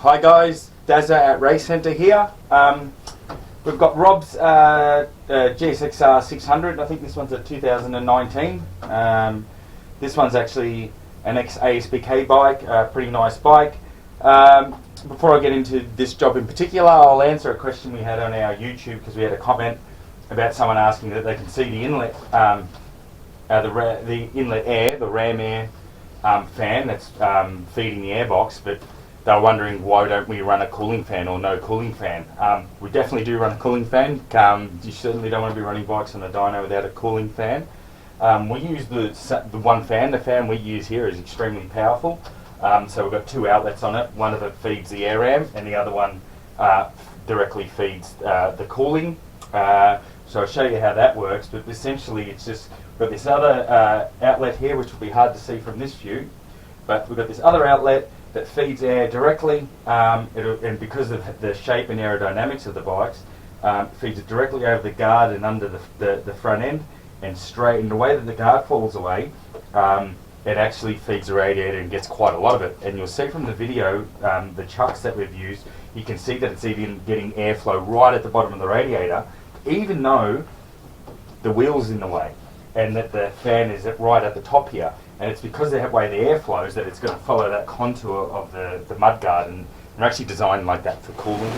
Hi guys, Dazza at Race Centre here. We've got Rob's GSX-R600. I think this one's a 2019. This one's actually an ex-ASBK bike, a pretty nice bike. Before I get into this job in particular, I'll answer a question we had on our YouTube because we had a comment about someone asking that they can see the inlet, the inlet air, the ram air fan that's feeding the airbox, but they were wondering why don't we run a cooling fan or no cooling fan. We definitely do run a cooling fan. You certainly don't want to be running bikes on a dyno without a cooling fan. We use the one fan. The fan we use here is extremely powerful. So we've got two outlets on it. One of it feeds the air ram and the other one directly feeds the cooling. So I'll show you how that works, but essentially it's just, we've got this other outlet here which will be hard to see from this view, but we've got this other outlet that feeds air directly, and because of the shape and aerodynamics of the bikes, feeds it directly over the guard and under the front end and straight. And the way that the guard falls away, it actually feeds the radiator and gets quite a lot of it. And you'll see from the video, the chucks that we've used, you can see that it's even getting airflow right at the bottom of the radiator, even though the wheel's in the way and that the fan is right at the top here. And it's because of the way the air flows that it's going to follow that contour of the mud guard, and they're actually designed like that for cooling.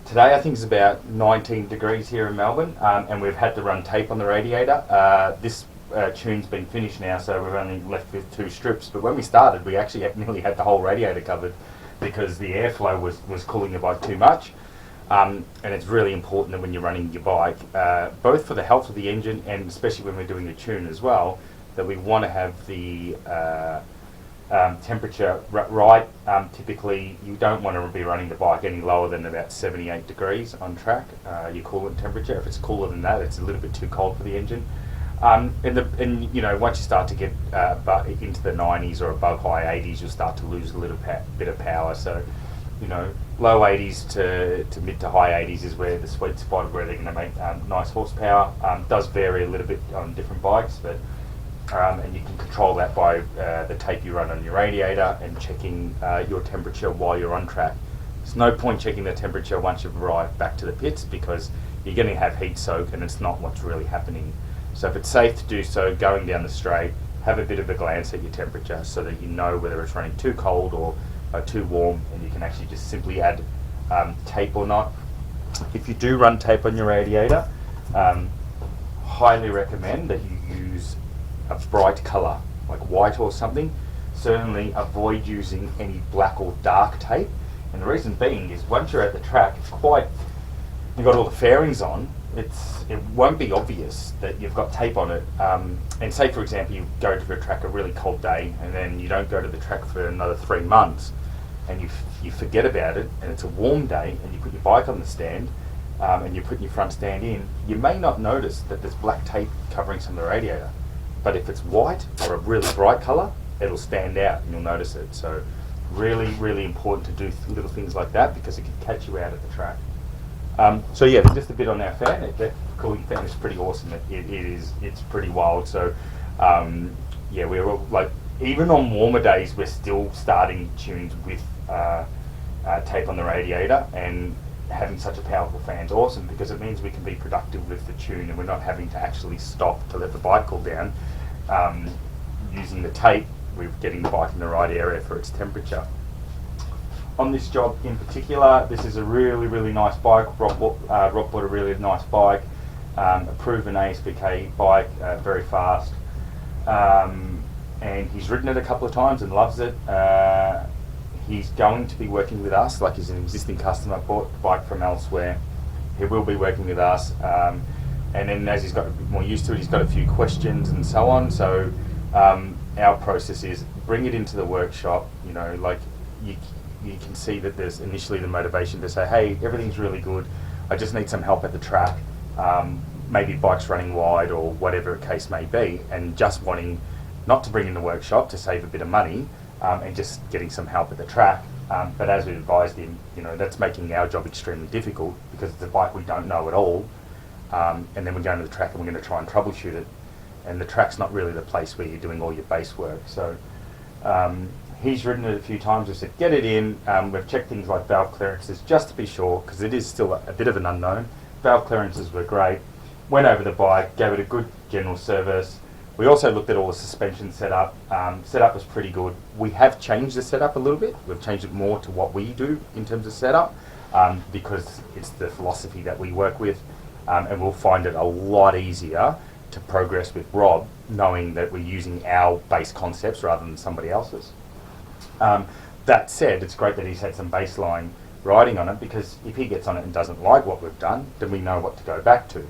Today I think it's about 19 degrees here in Melbourne, and we've had to run tape on the radiator. This tune's been finished now, so we're only left with 2 strips, but when we started we actually nearly had the whole radiator covered because the airflow was cooling the bike too much. And it's really important that when you're running your bike, both for the health of the engine and especially when we're doing a tune as well, that we want to have the temperature right. Typically you don't want to be running the bike any lower than about 78 degrees on track, your coolant temperature. If it's cooler than that, it's a little bit too cold for the engine. And you know, once you start to get into the 90s or above high 80s, you'll start to lose a little bit of power. So, you know, low 80s to mid to high 80s is where the sweet spot of where they're going to make nice horsepower. Does vary a little bit on different bikes, but and you can control that by the tape you run on your radiator and checking your temperature while you're on track. There's no point checking the temperature once you've arrived back to the pits because you're going to have heat soak and it's not what's really happening. So if it's safe to do so, going down the straight, have a bit of a glance at your temperature so that you know whether it's running too cold or too warm, and you can actually just simply add tape or not. If you do run tape on your radiator, highly recommend that you use a bright colour, like white or something. Certainly avoid using any black or dark tape. And the reason being is once you're at the track, it's quite, you've got all the fairings on, it won't be obvious that you've got tape on it. And say for example you go to a track a really cold day and then you don't go to the track for another 3 months and you forget about it and it's a warm day and you put your bike on the stand and you put your front stand in, you may not notice that there's black tape covering some of the radiator. But if it's white or a really bright colour, it'll stand out and you'll notice it. So really, really important to do little things like that because it can catch you out at the track. So yeah, just a bit on our fan. That cooling fan is pretty awesome. It's pretty wild. So yeah, we're all, like, even on warmer days, we're still starting tunes with tape on the radiator, and having such a powerful fan is awesome because it means we can be productive with the tune and we're not having to actually stop to let the bike cool down. Using the tape, we're getting the bike in the right area for its temperature. On this job in particular, this is a really, really nice bike. Rob bought a really nice bike, a proven ASBK bike, very fast. And he's ridden it a couple of times and loves it. He's going to be working with us, like he's an existing customer, bought the bike from elsewhere. He will be working with us, and then as he's got a bit more used to it, he's got a few questions and so on. So our process is bring it into the workshop. You know, like you can see that there's initially the motivation to say, hey, everything's really good, I just need some help at the track. Maybe bike's running wide or whatever the case may be, and just wanting not to bring in the workshop to save a bit of money, and just getting some help at the track. But as we advised him, you know, that's making our job extremely difficult because it's a bike we don't know at all. And then we're going to the track and we're going to try and troubleshoot it. And the track's not really the place where you're doing all your base work. So he's ridden it a few times. We've said, get it in. We've checked things like valve clearances just to be sure, because it is still a bit of an unknown. Valve clearances were great. Went over the bike, gave it a good general service. We also looked at all the suspension setup. Setup was pretty good. We have changed the setup a little bit. We've changed it more to what we do in terms of setup, because it's the philosophy that we work with, and we'll find it a lot easier to progress with Rob, knowing that we're using our base concepts rather than somebody else's. That said, it's great that he's had some baseline riding on it, because if he gets on it and doesn't like what we've done, then we know what to go back to.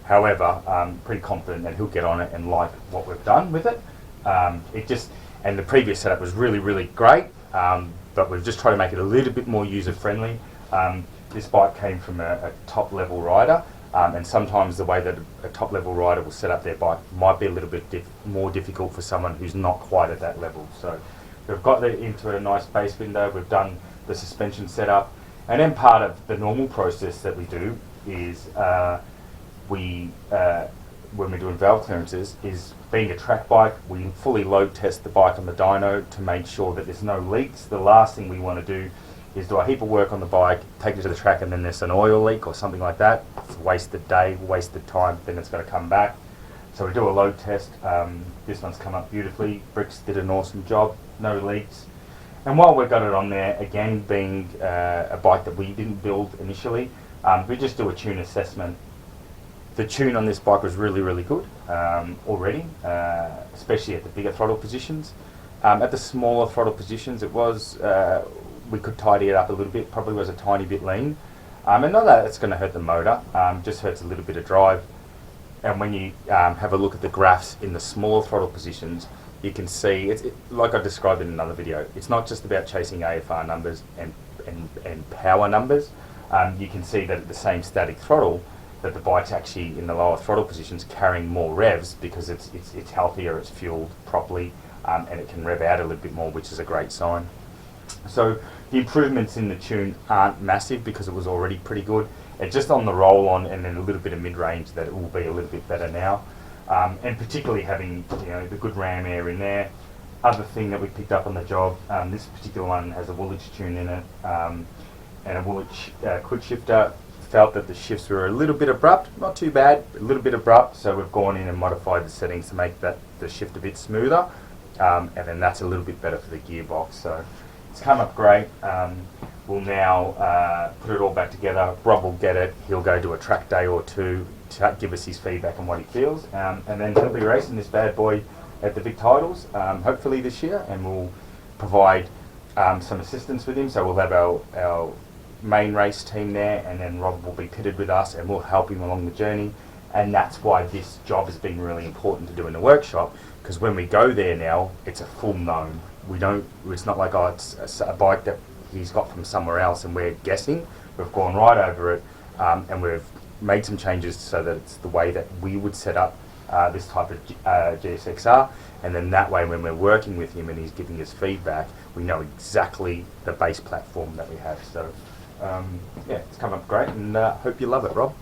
However, I'm pretty confident that he'll get on it and like what we've done with it. And the previous setup was really, really great, but we've just tried to make it a little bit more user-friendly. This bike came from a top-level rider, and sometimes the way that a top-level rider will set up their bike might be a little bit more difficult for someone who's not quite at that level. So we've got it into a nice base window, we've done the suspension setup, and then part of the normal process that we do is when we're doing valve clearances, is being a track bike, we fully load test the bike on the dyno to make sure that there's no leaks. The last thing we want to do is do a heap of work on the bike, take it to the track, and then there's an oil leak or something like that. It's a wasted day, wasted time, then it's going to come back. So we do a load test. This one's come up beautifully. Bricks did an awesome job, no leaks. And while we've got it on there, again, being a bike that we didn't build initially, we just do a tune assessment. The tune on this bike was really, really good already, especially at the bigger throttle positions. At the smaller throttle positions, it was, we could tidy it up a little bit, probably was a tiny bit lean. And not that it's going to hurt the motor, just hurts a little bit of drive. And when you have a look at the graphs in the smaller throttle positions, you can see, like I described in another video, it's not just about chasing AFR numbers and power numbers. You can see that at the same static throttle, that the bike's actually in the lower throttle positions carrying more revs because it's healthier, it's fueled properly, and it can rev out a little bit more, which is a great sign. So the improvements in the tune aren't massive because it was already pretty good. It's just on the roll on and then a little bit of mid-range that it will be a little bit better now. And particularly having, you know, the good ram air in there. Other thing that we picked up on the job, this particular one has a Woolwich tune in it, and a Woolwich quick shifter. Felt that the shifts were a little bit abrupt, not too bad, a little bit abrupt, so we've gone in and modified the settings to make the shift a bit smoother, and then that's a little bit better for the gearbox. So it's come up great. We'll now put it all back together. Rob will get it, he'll go do a track day or two to give us his feedback on what he feels, and then he'll be racing this bad boy at the Vic Titles, hopefully this year, and we'll provide some assistance with him. So we'll have our main race team there, and then Rob will be pitted with us and we'll help him along the journey. And that's why this job has been really important to do in the workshop, because when we go there now, it's a full known. It's not like, oh, it's a bike that he's got from somewhere else and we're guessing. We've gone right over it, and we've made some changes so that it's the way that we would set up this type of GSX-R, and then that way when we're working with him and he's giving us feedback, we know exactly the base platform that we have. So yeah, it's come up great, and hope you love it, Rob.